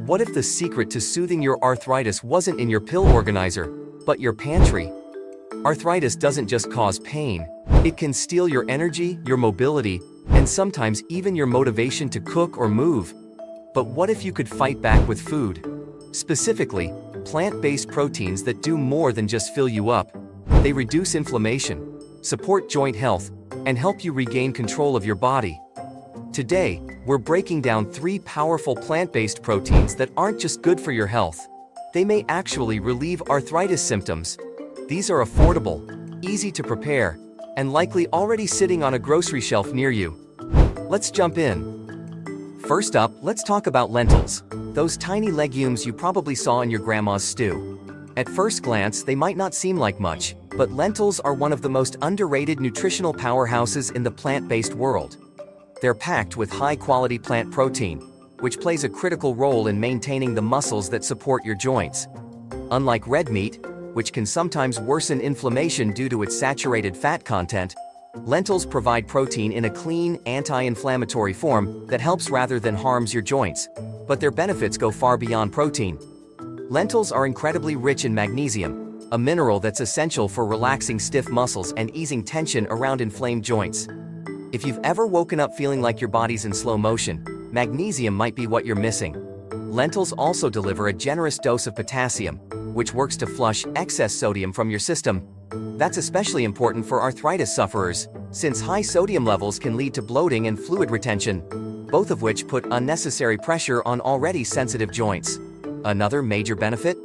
What if the secret to soothing your arthritis wasn't in your pill organizer, but your pantry? Arthritis doesn't just cause pain, it can steal your energy, your mobility, and sometimes even your motivation to cook or move. But what if you could fight back with food? Specifically, plant-based proteins that do more than just fill you up. They reduce inflammation, support joint health, and help you regain control of your body. Today, we're breaking down 3 powerful plant-based proteins that aren't just good for your health. They may actually relieve arthritis symptoms. These are affordable, easy to prepare, and likely already sitting on a grocery shelf near you. Let's jump in. First up, let's talk about lentils. Those tiny legumes you probably saw in your grandma's stew. At first glance, they might not seem like much, but lentils are one of the most underrated nutritional powerhouses in the plant-based world. They're packed with high-quality plant protein, which plays a critical role in maintaining the muscles that support your joints. Unlike red meat, which can sometimes worsen inflammation due to its saturated fat content, lentils provide protein in a clean, anti-inflammatory form that helps rather than harms your joints. But their benefits go far beyond protein. Lentils are incredibly rich in magnesium, a mineral that's essential for relaxing stiff muscles and easing tension around inflamed joints. If you've ever woken up feeling like your body's in slow motion, magnesium might be what you're missing. Lentils also deliver a generous dose of potassium, which works to flush excess sodium from your system. That's especially important for arthritis sufferers, since high sodium levels can lead to bloating and fluid retention, both of which put unnecessary pressure on already sensitive joints. Another major benefit?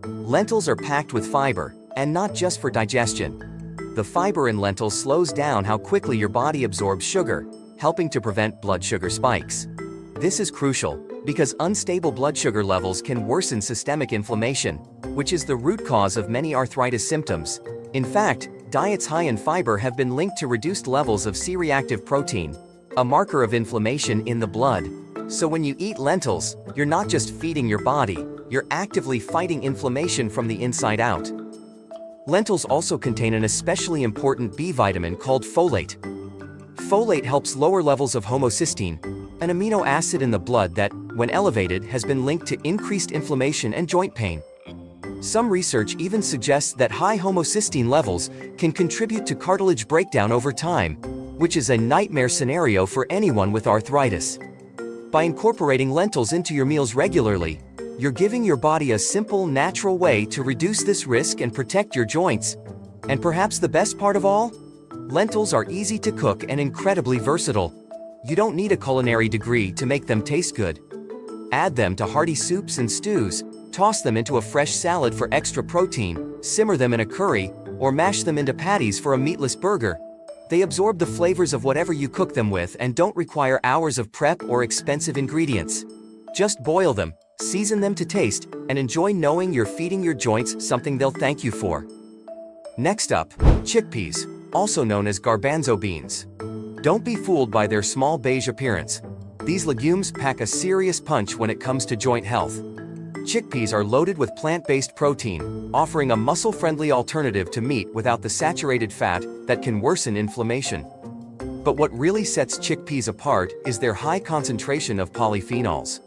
Lentils are packed with fiber, and not just for digestion. The fiber in lentils slows down how quickly your body absorbs sugar, helping to prevent blood sugar spikes. This is crucial, because unstable blood sugar levels can worsen systemic inflammation, which is the root cause of many arthritis symptoms. In fact, diets high in fiber have been linked to reduced levels of C-reactive protein, a marker of inflammation in the blood. So when you eat lentils, you're not just feeding your body, you're actively fighting inflammation from the inside out. Lentils also contain an especially important B vitamin called folate. Folate helps lower levels of homocysteine, an amino acid in the blood that, when elevated, has been linked to increased inflammation and joint pain. Some research even suggests that high homocysteine levels can contribute to cartilage breakdown over time, which is a nightmare scenario for anyone with arthritis. By incorporating lentils into your meals regularly, you're giving your body a simple, natural way to reduce this risk and protect your joints. And perhaps the best part of all? Lentils are easy to cook and incredibly versatile. You don't need a culinary degree to make them taste good. Add them to hearty soups and stews, toss them into a fresh salad for extra protein, simmer them in a curry, or mash them into patties for a meatless burger. They absorb the flavors of whatever you cook them with and don't require hours of prep or expensive ingredients. Just boil them, season them to taste, and enjoy knowing you're feeding your joints something they'll thank you for. Next up, chickpeas, also known as garbanzo beans. Don't be fooled by their small beige appearance. These legumes pack a serious punch when it comes to joint health. Chickpeas are loaded with plant-based protein, offering a muscle-friendly alternative to meat without the saturated fat that can worsen inflammation. But what really sets chickpeas apart is their high concentration of polyphenols.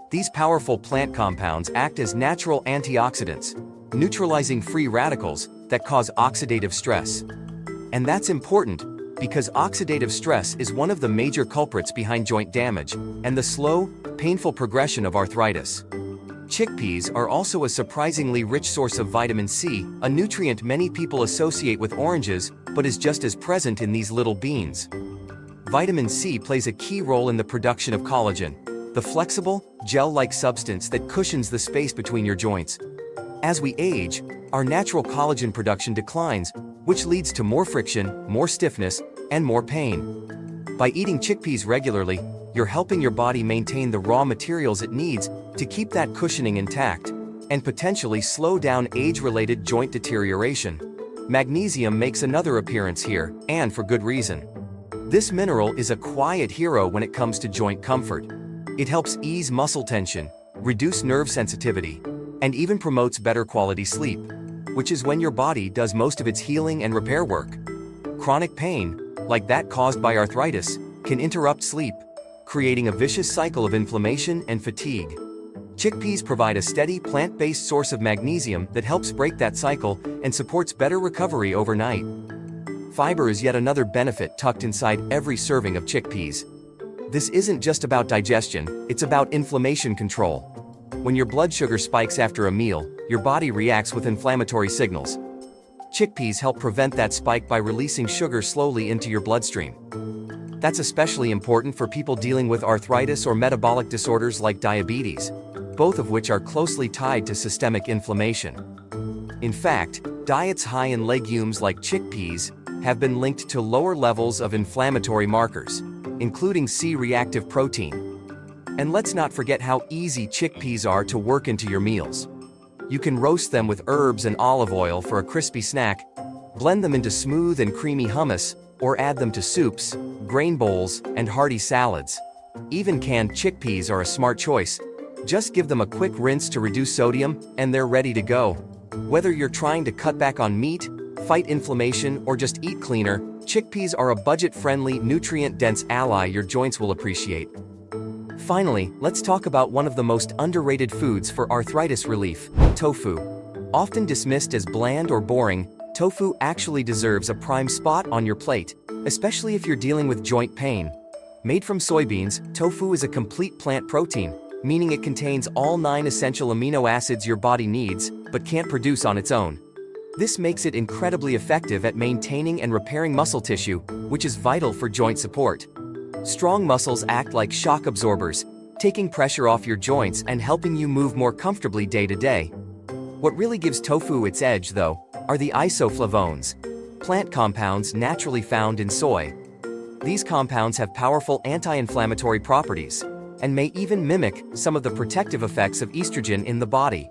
These powerful plant compounds act as natural antioxidants, neutralizing free radicals that cause oxidative stress. And that's important, because oxidative stress is one of the major culprits behind joint damage and the slow, painful progression of arthritis. Chickpeas are also a surprisingly rich source of vitamin C, a nutrient many people associate with oranges, but is just as present in these little beans. Vitamin C plays a key role in the production of collagen, the flexible, gel-like substance that cushions the space between your joints. As we age, our natural collagen production declines, which leads to more friction, more stiffness, and more pain. By eating chickpeas regularly, you're helping your body maintain the raw materials it needs to keep that cushioning intact, and potentially slow down age-related joint deterioration. Magnesium makes another appearance here, and for good reason. This mineral is a quiet hero when it comes to joint comfort. It helps ease muscle tension, reduce nerve sensitivity, and even promotes better quality sleep, which is when your body does most of its healing and repair work. Chronic pain, like that caused by arthritis, can interrupt sleep, creating a vicious cycle of inflammation and fatigue. Chickpeas provide a steady plant-based source of magnesium that helps break that cycle and supports better recovery overnight. Fiber is yet another benefit tucked inside every serving of chickpeas. This isn't just about digestion, it's about inflammation control. When your blood sugar spikes after a meal, your body reacts with inflammatory signals. Chickpeas help prevent that spike by releasing sugar slowly into your bloodstream. That's especially important for people dealing with arthritis or metabolic disorders like diabetes, both of which are closely tied to systemic inflammation. In fact, diets high in legumes like chickpeas have been linked to lower levels of inflammatory markers, including C-reactive protein. And let's not forget how easy chickpeas are to work into your meals. You can roast them with herbs and olive oil for a crispy snack, blend them into smooth and creamy hummus, or add them to soups, grain bowls, and hearty salads. Even canned chickpeas are a smart choice. Just give them a quick rinse to reduce sodium, and they're ready to go. Whether you're trying to cut back on meat, fight inflammation, or just eat cleaner, chickpeas are a budget-friendly, nutrient-dense ally your joints will appreciate. Finally, let's talk about one of the most underrated foods for arthritis relief: tofu. Often dismissed as bland or boring, tofu actually deserves a prime spot on your plate, especially if you're dealing with joint pain. Made from soybeans, tofu is a complete plant protein, meaning it contains all 9 essential amino acids your body needs, but can't produce on its own. This makes it incredibly effective at maintaining and repairing muscle tissue, which is vital for joint support. Strong muscles act like shock absorbers, taking pressure off your joints and helping you move more comfortably day to day. What really gives tofu its edge, though, are the isoflavones, plant compounds naturally found in soy. These compounds have powerful anti-inflammatory properties and may even mimic some of the protective effects of estrogen in the body.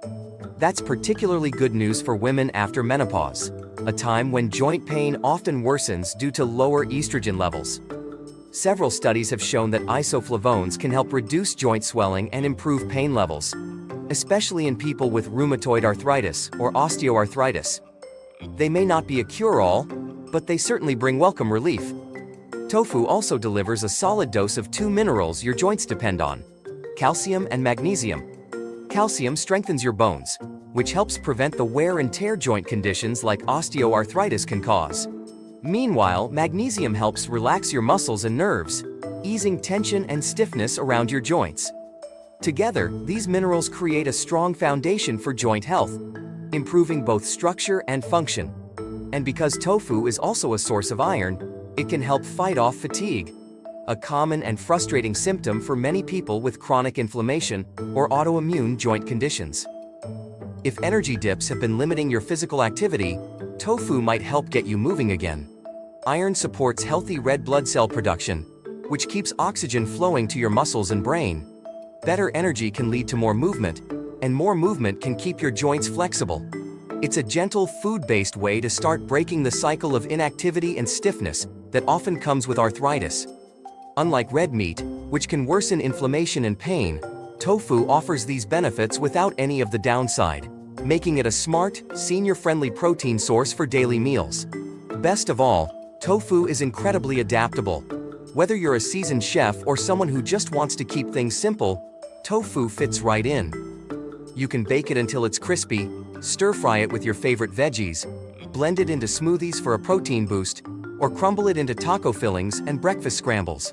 That's particularly good news for women after menopause, a time when joint pain often worsens due to lower estrogen levels. Several studies have shown that isoflavones can help reduce joint swelling and improve pain levels, especially in people with rheumatoid arthritis or osteoarthritis. They may not be a cure-all, but they certainly bring welcome relief. Tofu also delivers a solid dose of 2 minerals your joints depend on: calcium and magnesium. Calcium strengthens your bones, which helps prevent the wear and tear joint conditions like osteoarthritis can cause. Meanwhile, magnesium helps relax your muscles and nerves, easing tension and stiffness around your joints. Together, these minerals create a strong foundation for joint health, improving both structure and function. And because tofu is also a source of iron, it can help fight off fatigue, a common and frustrating symptom for many people with chronic inflammation or autoimmune joint conditions. If energy dips have been limiting your physical activity, tofu might help get you moving again. Iron supports healthy red blood cell production, which keeps oxygen flowing to your muscles and brain. Better energy can lead to more movement, and more movement can keep your joints flexible. It's a gentle, food-based way to start breaking the cycle of inactivity and stiffness that often comes with arthritis. Unlike red meat, which can worsen inflammation and pain, tofu offers these benefits without any of the downside, making it a smart, senior-friendly protein source for daily meals. Best of all, tofu is incredibly adaptable. Whether you're a seasoned chef or someone who just wants to keep things simple, tofu fits right in. You can bake it until it's crispy, stir-fry it with your favorite veggies, blend it into smoothies for a protein boost, or crumble it into taco fillings and breakfast scrambles.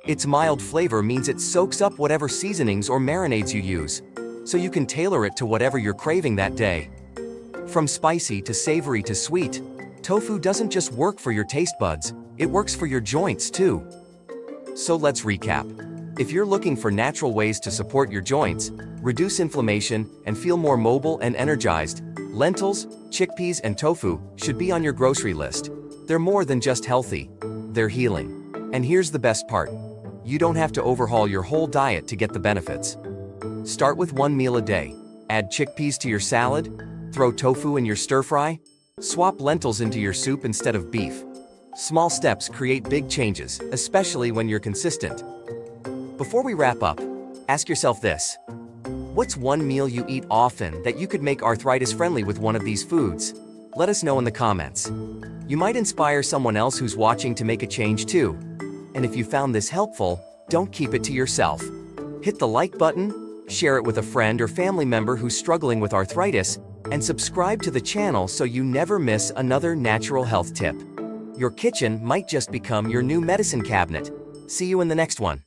Its mild flavor means it soaks up whatever seasonings or marinades you use, so you can tailor it to whatever you're craving that day. From spicy to savory to sweet, tofu doesn't just work for your taste buds, it works for your joints too. So let's recap. If you're looking for natural ways to support your joints, reduce inflammation, and feel more mobile and energized, lentils, chickpeas, and tofu should be on your grocery list. They're more than just healthy, they're healing. And here's the best part: you don't have to overhaul your whole diet to get the benefits. Start with 1 meal a day. Add chickpeas to your salad, throw tofu in your stir-fry, swap lentils into your soup instead of beef. Small steps create big changes, especially when you're consistent. Before we wrap up, ask yourself this: what's one meal you eat often that you could make arthritis-friendly with one of these foods? Let us know in the comments. You might inspire someone else who's watching to make a change too. And if you found this helpful, don't keep it to yourself. Hit the like button, share it with a friend or family member who's struggling with arthritis, and subscribe to the channel so you never miss another natural health tip. Your kitchen might just become your new medicine cabinet. See you in the next one.